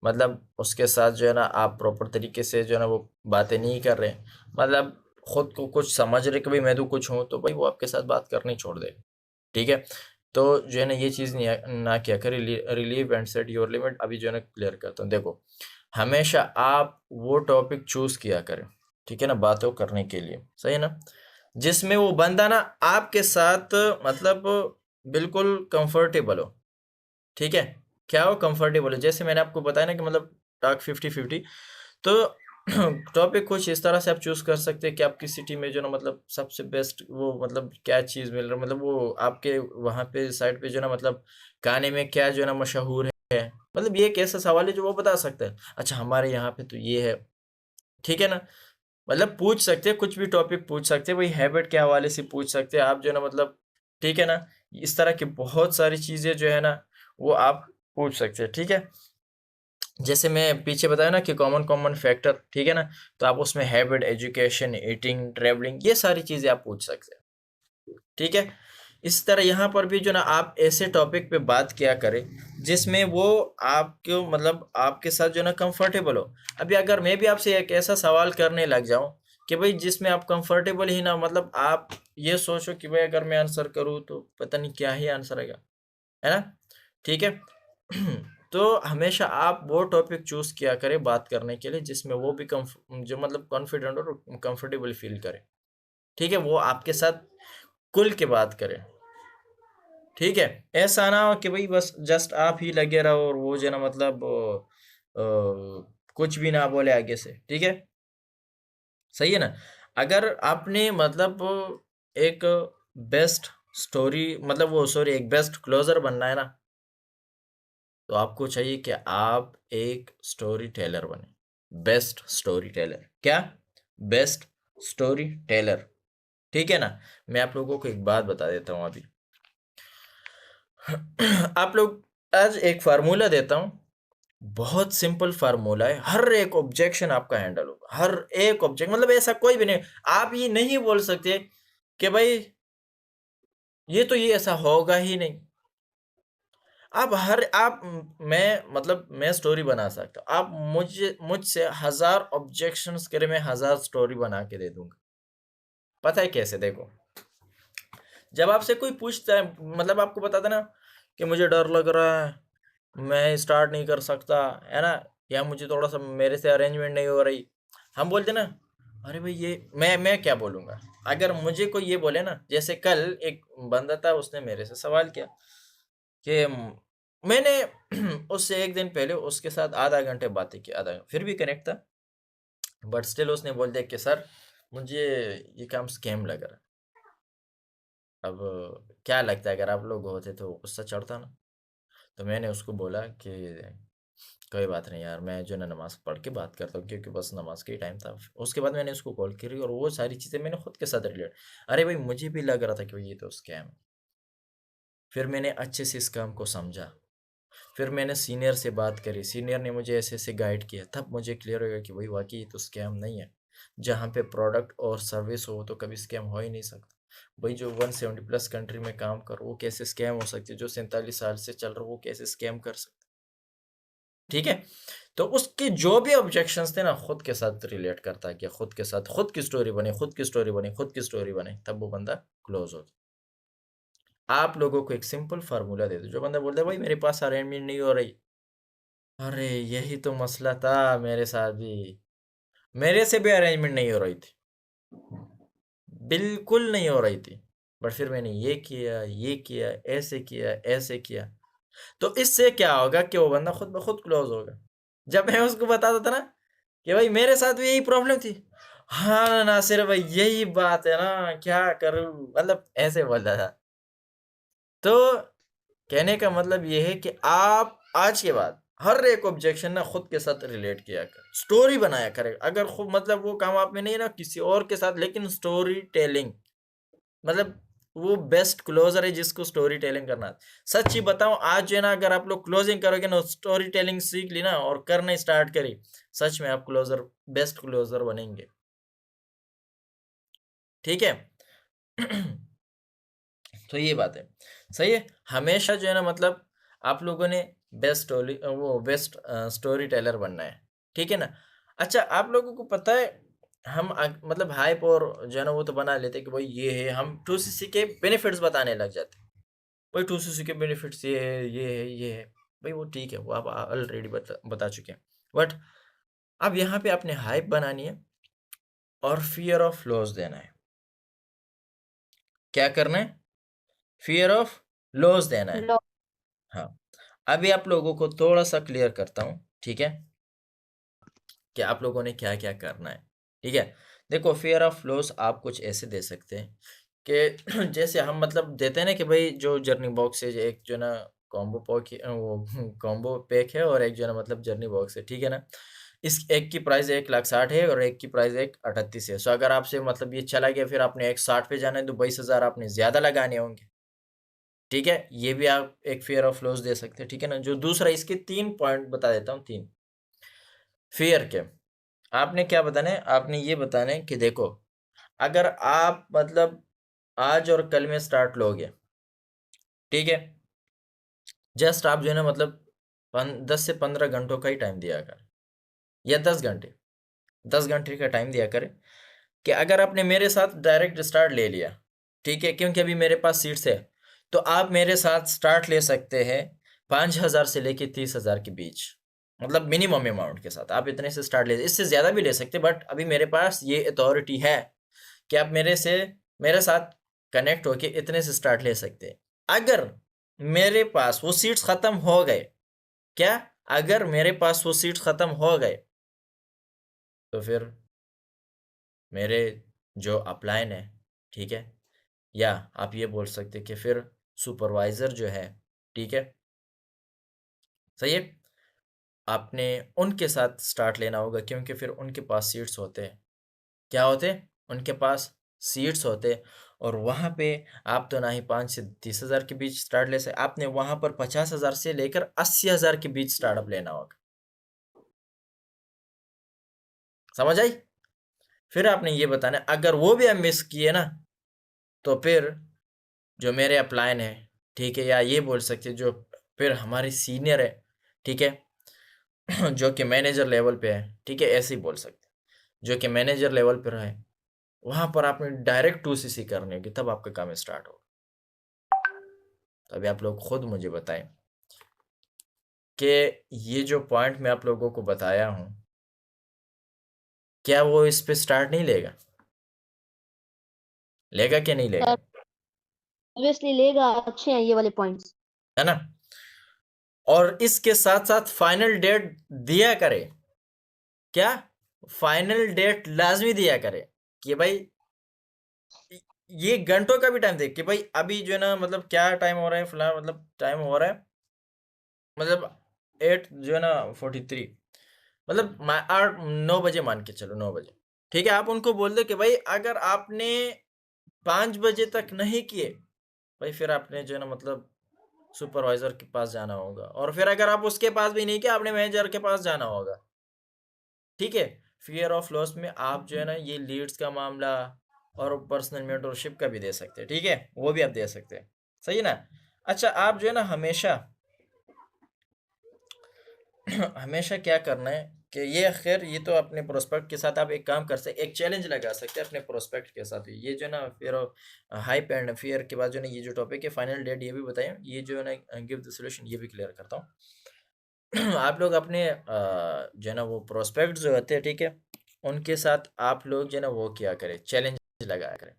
मतलब उसके साथ जो है ना आप प्रॉपर तरीके से जो है ना वो बातें नहीं कर रहे, मतलब खुद को कुछ समझ रहे कि भाई मैं तो कुछ हूँ, तो भाई वो आपके साथ बात करनी छोड़ देगा, ठीक है? तो जो है ना ये चीज़ नहीं ना किया करें, relieve and set your limit. अभी जो है ना क्लियर करता हूँ। देखो, हमेशा आप वो टॉपिक चूज़ किया करें, ठीक है ना, बातों करने के लिए, सही है ना? जिसमें वो बंदा ना आपके साथ मतलब बिल्कुल कंफर्टेबल हो, ठीक है। क्या हो, कंफर्टेबल हो। जैसे मैंने आपको बताया ना कि मतलब टास्क 50-50, तो टॉपिक कुछ इस तरह से आप चूज कर सकते हैं कि आपकी सिटी में जो ना मतलब सबसे बेस्ट वो मतलब क्या चीज मिल रहा है, मतलब वो आपके वहां पे साइड पे जो ना मतलब खाने में क्या जो ना मशहूर है, मतलब ये एक ऐसा सवाल है जो वो बता सकता है। अच्छा हमारे यहाँ पे तो ये है, ठीक है ना। मतलब पूछ सकते हैं, कुछ भी टॉपिक पूछ सकते हैं, वही हैबिट के हवाले से पूछ सकते हैं आप जो है ना मतलब, ठीक है ना। इस तरह की बहुत सारी चीजें जो है ना वो आप पूछ सकते हैं, ठीक है। जैसे मैं पीछे बताया ना कि कॉमन कॉमन फैक्टर, ठीक है ना। तो आप उसमें हैबिट, एजुकेशन, ईटिंग, ट्रेवलिंग, ये सारी चीजें आप पूछ सकते हैं, ठीक है। इस तरह यहाँ पर भी जो ना आप ऐसे टॉपिक पे बात किया करें जिसमें वो आपको मतलब आपके साथ जो ना कंफर्टेबल हो। अभी अगर मैं भी आपसे एक ऐसा सवाल करने लग जाऊं कि भाई जिसमें आप कंफर्टेबल ही ना, मतलब आप ये सोचो कि भाई अगर मैं आंसर करूँ तो पता नहीं क्या ही आंसर आएगा, है ना, ठीक है। तो हमेशा आप वो टॉपिक चूज किया करें बात करने के लिए जिसमें वो भी जो मतलब कॉन्फिडेंट और कंफर्टेबल फील करे, ठीक है। वो आपके साथ खुल के बात करे, ठीक है। ऐसा ना हो कि भाई बस जस्ट आप ही लगे रहो और वो जो ना मतलब कुछ भी ना बोले आगे से, ठीक है। सही है ना। अगर आपने मतलब एक बेस्ट स्टोरी मतलब वो सॉरी एक बेस्ट क्लोजर बनना है ना, तो आपको चाहिए कि आप एक स्टोरी टेलर बने। बेस्ट स्टोरी टेलर क्या, बेस्ट स्टोरी टेलर, ठीक है ना। मैं आप लोगों को एक बात बता देता हूँ अभी। आप लोग आज एक फार्मूला देता हूँ, बहुत सिंपल फार्मूला है। हर एक ऑब्जेक्शन आपका हैंडल होगा, हर एक ऑब्जेक्ट, मतलब ऐसा कोई भी नहीं। आप ये नहीं बोल सकते कि भाई ये तो ये ऐसा होगा ही नहीं। आप मैं मतलब मैं स्टोरी बना सकता हूँ, आप मुझसे 1000 ऑब्जेक्शंस करे, मैं 1000 स्टोरी बना के दे दूंगा। पता है कैसे, देखो। जब आपसे कोई पूछता है, मतलब आपको बताता ना कि मुझे डर लग रहा है, मैं स्टार्ट नहीं कर सकता, है ना, या मुझे थोड़ा सा मेरे से अरेंजमेंट नहीं हो रही, हम बोलते ना, अरे भाई ये मैं क्या बोलूंगा। अगर मुझे कोई ये बोले ना, जैसे कल एक बंदा था उसने मेरे से सवाल किया कि मैंने उससे एक दिन पहले उसके साथ आधा घंटे बातें की, आधा फिर भी कनेक्ट था, बट स्टिल उसने बोल दिया कि सर मुझे ये काम स्कैम लग रहा है। अब क्या लगता है अगर आप लोग होते तो गुस्सा चढ़ता ना। तो मैंने उसको बोला कि कोई बात नहीं यार, मैं जो है ना नमाज पढ़ के बात करता हूँ, क्योंकि बस नमाज का ही टाइम था। उसके बाद मैंने उसको कॉल करी और वो सारी चीज़ें मैंने खुद के साथ रिलेट, अरे भाई मुझे भी लग रहा था कि भाई ये तो स्कैम है। फिर मैंने अच्छे से इस काम को समझा, फिर मैंने सीनियर से बात करी, सीनियर ने मुझे ऐसे ऐसे गाइड किया, तब मुझे क्लियर हो गया कि भाई वाकई ये तो स्कैम नहीं है। जहाँ पे प्रोडक्ट और सर्विस हो तो कभी स्कैम हो ही नहीं सकता। भाई जो 170 प्लस कंट्री में काम कर वो कैसे स्कैम हो सकती है, जो 47 साल से चल रहा वो कैसे स्कैम कर सकता, ठीक है। तो उसके जो भी ऑब्जेक्शंस थे ना खुद के साथ रिलेट करता है कि खुद के साथ खुद की स्टोरी बने, खुद की स्टोरी बने, खुद की स्टोरी बने, तब वो बंदा क्लोज होता। आप लोगों को एक सिंपल फार्मूला दे दो, जो बंदा बोलता है भाई मेरे पास अरेंजमेंट नहीं हो रही, अरे यही तो मसला था मेरे साथ भी, मेरे से भी अरेंजमेंट नहीं हो रही थी, बिल्कुल नहीं हो रही थी, बट फिर मैंने ये किया, ऐसे किया, ऐसे किया। तो इससे क्या होगा कि वो बंदा खुद ब खुद क्लोज होगा। जब मैं उसको बताता था ना कि भाई मेरे साथ भी यही प्रॉब्लम थी, हाँ नासिर भाई यही बात है ना, क्या करूं, मतलब ऐसे बोलता था। तो कहने का मतलब ये है कि आप आज के बाद हर एक ऑब्जेक्शन ना खुद के साथ रिलेट किया कर, स्टोरी बनाया करे। अगर खुद मतलब वो काम आप में नहीं है ना किसी और के साथ, लेकिन स्टोरी टेलिंग मतलब वो बेस्ट क्लोजर है जिसको स्टोरी टेलिंग करना है। सच ही बताऊं आज जो है ना, अगर आप लोग क्लोजिंग करोगे ना, स्टोरी टेलिंग सीख ली ना और करना स्टार्ट करी, सच में आप क्लोजर, बेस्ट क्लोजर बनेंगे, ठीक है। तो ये बात है, सही है। हमेशा जो है ना मतलब आप लोगों ने बेस्ट स्टोरी, वो बेस्ट स्टोरी टेलर बनना है, ठीक है ना। अच्छा आप लोगों को पता है हम मतलब हाइप और जो है ना वो तो बना लेते कि भाई ये है, हम 2cc के बेनिफिट्स बताने लग जाते, भाई 2cc के बेनिफिट्स ये है, ये है, ये है। भाई वो ठीक है, वो आप ऑलरेडी बता चुके हैं, बट अब यहाँ पे आपने हाइप बनानी है और फियर ऑफ लॉस देना है। क्या करना है, फियर ऑफ लॉस देना है। लॉ हाँ, अभी आप लोगों को थोड़ा सा क्लियर करता हूँ, ठीक है, कि आप लोगों ने क्या क्या करना है। ठीक है, देखो फियर ऑफ लॉस आप कुछ ऐसे दे सकते हैं कि जैसे हम मतलब देते हैं ना कि भाई जो जर्नी बॉक्स है, एक जो ना कॉम्बो पैक वो कॉम्बो पैक है, और एक जो ना मतलब जर्नी बॉक्स है, ठीक है ना। इस एक की प्राइस 1,60,000 है और एक की प्राइस 1,38 है। सो अगर आपसे मतलब ये चला गया, फिर आपने 1,60 पे जाना है, तो 22,000 आपने ज्यादा लगाने होंगे। ठीक है, ये भी आप एक फेयर ऑफ लॉस दे सकते हैं, ठीक है ना। जो दूसरा, इसके 3 पॉइंट बता देता हूँ, 3 फेयर के। आपने क्या बताना है, आपने ये बताना है कि देखो, अगर आप मतलब आज और कल में स्टार्ट लोगे, ठीक है, जस्ट आप जो है ना मतलब 10 से 15 घंटों का ही टाइम दिया कर, या 10 घंटे, 10 घंटे का टाइम दिया करें, कि अगर आपने मेरे साथ डायरेक्ट स्टार्ट ले लिया, ठीक है, क्योंकि अभी मेरे पास सीट्स है, तो आप मेरे साथ स्टार्ट ले सकते हैं 5,000 से लेके 30,000 के बीच, मतलब मिनिमम अमाउंट के साथ आप इतने से स्टार्ट ले, इससे ज़्यादा भी ले सकते, बट अभी मेरे पास ये अथॉरिटी है कि आप मेरे साथ कनेक्ट होके इतने से स्टार्ट ले सकते हैं। अगर मेरे पास वो सीट्स ख़त्म हो गए, क्या, अगर मेरे पास वो सीट्स ख़त्म हो गए, तो फिर मेरे जो अपलाइन है, ठीक है, या आप ये बोल सकते कि फिर सुपरवाइज़र जो है, ठीक है, सही है, आपने उनके साथ स्टार्ट लेना होगा, क्योंकि फिर उनके पास सीट्स होते हैं, क्या होते हैं, उनके पास सीट्स होते हैं, और वहाँ पे आप तो ना ही 5 से 30,000 के बीच स्टार्ट ले सकते, आपने वहाँ पर 50,000 से लेकर 80,000 के बीच स्टार्टअप लेना होगा। समझ आई? फिर आपने ये बताना है, अगर वो भी हम मिस किए ना, तो फिर जो मेरे अपलाइन है, ठीक है, या ये बोल सकते जो फिर हमारे सीनियर है, ठीक है, जो कि मैनेजर लेवल पे है, ठीक है, ऐसे ही बोल सकते, जो कि मैनेजर लेवल पर है, वहां पर आपने डायरेक्ट 2CC करनी होगी, तब आपका काम स्टार्ट होगा। तो अभी आप लोग खुद मुझे बताएं कि ये जो पॉइंट मैं आप लोगों को बताया हूं, क्या वो इस पे स्टार्ट नहीं लेगा, लेगा क्या नहीं लेगा, सर ऑब्वियसली लेगा, अच्छे हैं ये वाले पॉइंट्स। है ना। और इसके साथ साथ फाइनल डेट दिया करे, क्या, फाइनल डेट लाजमी दिया करे, कि भाई ये घंटों का भी टाइम देख कि भाई अभी जो है ना मतलब क्या टाइम हो रहा है, फिलहाल मतलब टाइम हो रहा है मतलब 8 जो है ना 43, मतलब 8-9 बजे मान के चलो, 9 बजे, ठीक है। आप उनको बोल दो कि भाई अगर आपने 5 बजे तक नहीं किए, भाई फिर आपने जो है ना मतलब सुपरवाइजर के पास जाना होगा, और फिर अगर आप उसके पास भी नहीं किया, आपने मैनेजर के पास जाना होगा, ठीक है। फियर ऑफ लॉस में आप जो है ना ये लीड्स का मामला और पर्सनल मेंटरशिप का भी दे सकते हैं, ठीक है, वो भी आप दे सकते हैं, सही है ना। अच्छा, आप जो है ना हमेशा हमेशा क्या करना है कि ये खैर ये तो अपने प्रोस्पेक्ट के साथ आप एक काम कर सकते, एक चैलेंज लगा सकते हैं अपने प्रोस्पेक्ट के साथ। ये जो है ना fear of hype and fear के बाद जो है ना ये जो टॉपिक है फाइनल डेट, ये भी बताएं, ये जो है ना गिव द सॉल्यूशन, ये भी क्लियर करता हूँ। आप लोग अपने जो है ना वो प्रोस्पेक्ट जो होते हैं, ठीक है, उनके साथ आप लोग जो है ना वो किया करें, चैलेंज लगाया करें।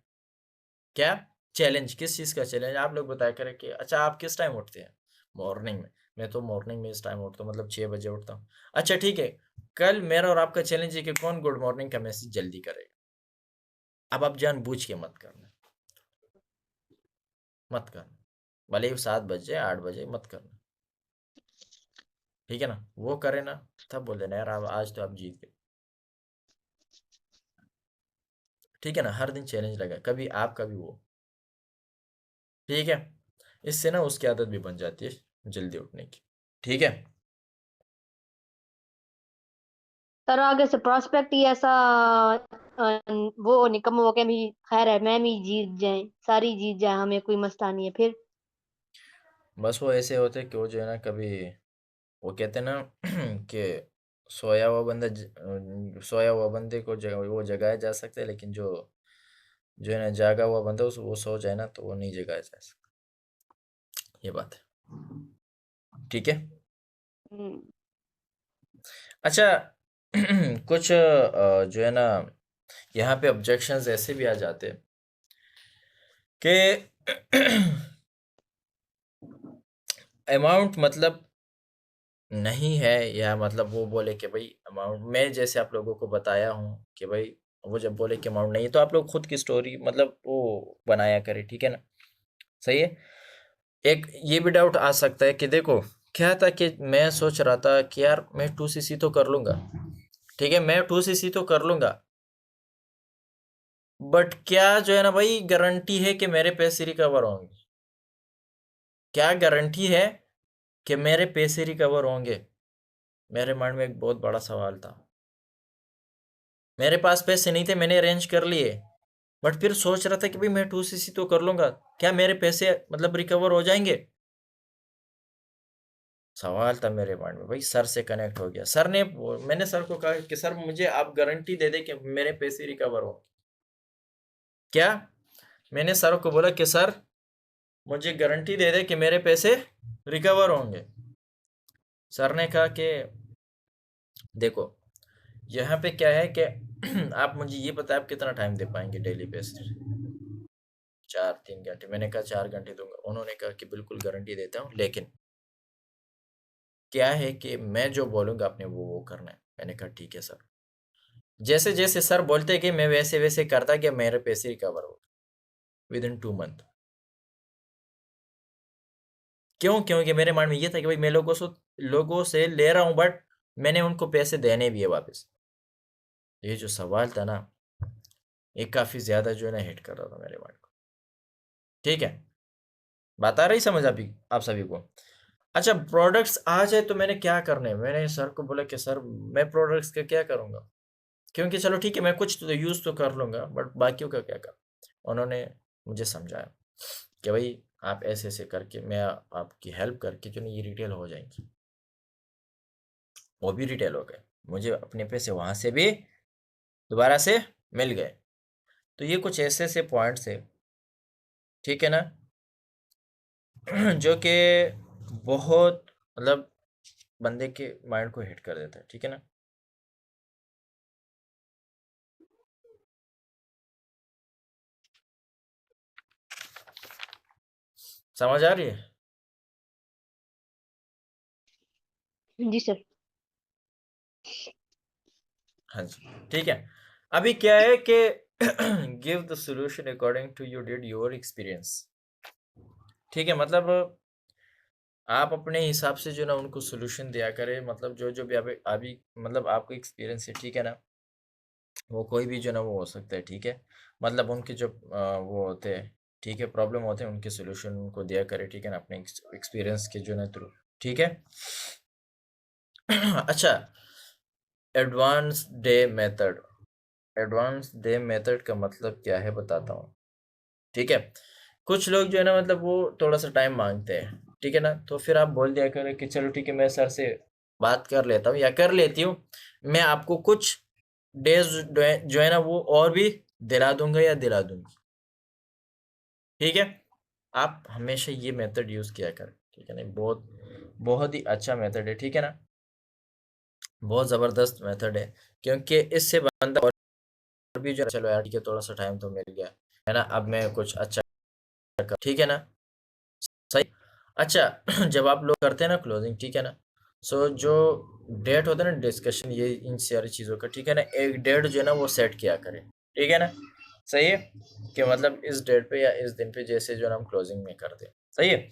क्या चैलेंज, किस चीज़ का चैलेंज, आप लोग बताया करें कि अच्छा आप किस टाइम उठते हैं, मॉर्निंग में, मैं तो मॉर्निंग में इस टाइम उठता हूँ, मतलब 6 बजे उठता हूँ। अच्छा ठीक है, कल मेरा और आपका चैलेंज है कि कौन गुड मॉर्निंग का मैसेज जल्दी करेगा। अब आप जानबूझ के मत करना, मत करना, भले ही 7 बजे 8 बजे मत करना, ठीक है ना। वो करे ना, तब बोल देना यार आप आज तो आप जीत गए, ठीक है ना। हर दिन चैलेंज लगा, कभी आप कभी वो, ठीक है, इससे ना उसकी आदत भी बन जाती है जल्दी उठने की, ठीक है। सर आगे से प्रोस्पेक्ट ही ऐसा वो निकम्मा हो गया, भी खैर है मैम ही जीत जाए, सारी जीत जाए, हमें कोई मसला नहीं है फिर। बस वो ऐसे होते कि वो जो है ना कभी, वो कहते हैं ना कि सोया हुआ बंदे को वो जगाया जा सकता है, लेकिन जो जो है ना जागा हुआ बंदा वो सो जाए ना, तो वो नहीं जगाया जा सकता, ये बात है, ठीक है। हम्म, अच्छा, कुछ जो है ना यहाँ पे ऑब्जेक्शंस ऐसे भी आ जाते हैं कि अमाउंट मतलब नहीं है, या मतलब वो बोले कि भाई अमाउंट, मैं जैसे आप लोगों को बताया हूँ कि भाई वो जब बोले कि अमाउंट नहीं है, तो आप लोग खुद की स्टोरी मतलब वो बनाया करें, ठीक है ना। सही है। एक ये भी डाउट आ सकता है कि देखो, क्या था कि मैं सोच रहा था कि यार मैं 2cc तो कर लूंगा, ठीक है, मैं 2cc तो कर लूंगा, बट क्या जो है ना भाई गारंटी है कि मेरे पैसे रिकवर होंगे? क्या गारंटी है कि मेरे पैसे रिकवर होंगे? मेरे माइंड में एक बहुत बड़ा सवाल था। मेरे पास पैसे नहीं थे, मैंने अरेंज कर लिए, बट फिर सोच रहा था कि भाई मैं 2cc तो कर लूंगा, क्या मेरे पैसे मतलब रिकवर हो जाएंगे? सवाल था मेरे माइंड में भाई। सर से कनेक्ट हो गया, सर ने मैंने सर को कहा कि सर मुझे आप गारंटी दे दे कि मेरे पैसे रिकवर हो। क्या? मैंने सर को बोला कि सर मुझे गारंटी दे दे कि मेरे पैसे रिकवर होंगे। सर ने कहा कि देखो, यहाँ पे क्या है कि आप मुझे ये बताएं आप कितना टाइम दे पाएंगे डेली बेसिस? 4-3 घंटे। मैंने कहा 4 घंटे दूंगा। उन्होंने कहा कि बिल्कुल गारंटी देता हूँ, लेकिन क्या है कि मैं जो बोलूंगा आपने वो करना है। मैंने कहा ठीक है सर। जैसे जैसे सर बोलते कि मैं वैसे वैसे करता कि मेरे पैसे रिकवर हो विद इन 2 मंथ। क्यों? क्योंकि मेरे माइंड में ये था कि भाई मैं लोगों से ले रहा हूँ, बट मैंने उनको पैसे देने भी है वापस। ये जो सवाल था ना, ये काफी ज्यादा जो है ना हिट कर रहा था मेरे माइंड को। ठीक है, बात आ रही समझ आप सभी को? अच्छा, प्रोडक्ट्स आ जाए तो मैंने क्या करने, मैंने सर को बोला कि सर मैं प्रोडक्ट्स का क्या करूंगा, क्योंकि चलो ठीक है मैं कुछ तो यूज तो कर लूंगा, बट बाकियों का क्या कर। उन्होंने मुझे समझाया कि भाई आप ऐसे ऐसे करके मैं आपकी हेल्प करके जो नहीं ये रिटेल हो जाएंगी। वो भी रिटेल हो गए, मुझे अपने पैसे वहां से भी दोबारा से मिल गए। तो ये कुछ ऐसे ऐसे पॉइंट्स है, ठीक है ना, जो कि बहुत मतलब बंदे के माइंड को हिट कर देता है, ठीक है ना। समझ आ रही है? जी सर। हाँ जी, ठीक है। अभी क्या है कि give the solution according to you did your experience. ठीक है, मतलब आप अपने हिसाब से जो ना उनको सॉल्यूशन दिया करें, मतलब जो जो भी अभी अभी मतलब आपको एक्सपीरियंस है, ठीक है ना, वो कोई भी जो ना वो हो सकता है, ठीक है। मतलब उनके जो वो होते हैं, ठीक है, प्रॉब्लम होते हैं, उनके सॉल्यूशन उनको दिया करें, ठीक है ना, अपने एक्सपीरियंस के जो ना थ्रू, ठीक है। अच्छा, advance day method. Advance day method का मतलब क्या है बताता हूँ, ठीक है। कुछ लोग जो है ना मतलब वो थोड़ा सा टाइम मांगते हैं, ठीक है ना, तो फिर आप बोल दिया करें कि चलो ठीक है मैं सर से बात कर लेता हूँ या कर लेती हूँ, मैं आपको कुछ डेज जो है ना वो और भी दिला दूंगा या दिला दूंगी, ठीक है। आप हमेशा ये मेथड यूज किया करें, ठीक है ना, बहुत बहुत ही अच्छा मेथड है, ठीक है ना, बहुत जबरदस्त मेथड है, क्योंकि इससे बंदा और भी जो चलो यार ठीक है थोड़ा सा टाइम तो मिल गया है ना, अब मैं कुछ अच्छा कर, ठीक है ना। सही। अच्छा, जब आप लोग करते हैं ना क्लोजिंग, ठीक है ना, सो जो डेट होता है ना डिस्कशन ये इन सारी चीज़ों का, ठीक है ना, एक डेट जो है ना वो सेट किया करें, ठीक है ना। सही है कि मतलब इस डेट पे या इस दिन पे जैसे जो है ना हम क्लोजिंग में करते हैं, सही है।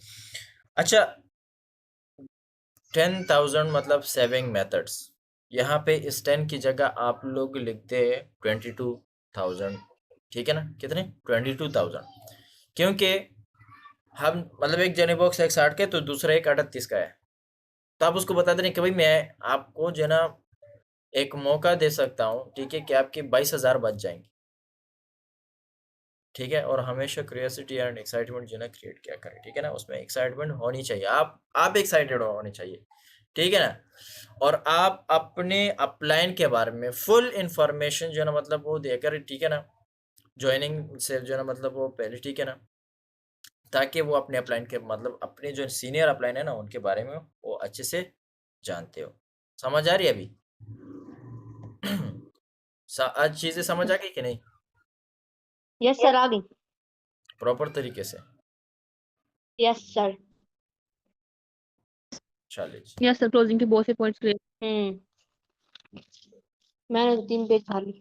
अच्छा, 10,000 मतलब सेविंग मेथड्स, यहाँ पे इस 10 की जगह आप लोग लिखते हैं 22,000, ठीक है ना, कितने 22,000, क्योंकि हम मतलब एक जने बॉक्स 160 का है तो दूसरा एक 38 का है, तो आप उसको बता दें कि भाई मैं आपको जो है ना एक मौका दे सकता हूँ, ठीक है, कि आपके 22,000 बच जाएंगे, ठीक है। और हमेशा क्यूरियोसिटी एंड एक्साइटमेंट जो है ना क्रिएट किया करें, ठीक है ना, उसमें एक्साइटमेंट होनी चाहिए, आप एक्साइटेड होने चाहिए, ठीक है ना। और आप अपने अपलाइन के बारे में फुल इंफॉर्मेशन जो है ना मतलब वो देकर, ठीक है ना, ज्वाइनिंग से जो है ना मतलब वो पहले, ठीक है ना, ताकि वो अपने अपलाइन के मतलब अपने जो सीनियर अपलाइन है ना उनके बारे में वो अच्छे से जानते हो। समझ आ रही है अभी? आज चीजें समझ आ गई कि नहीं यस सर, आ गई। प्रॉपर तरीके से? Yes sir. चलिए। यस सर, क्लोजिंग के बहुत से पॉइंट्स क्लियर। मैंने तो 3 पेज खा ली।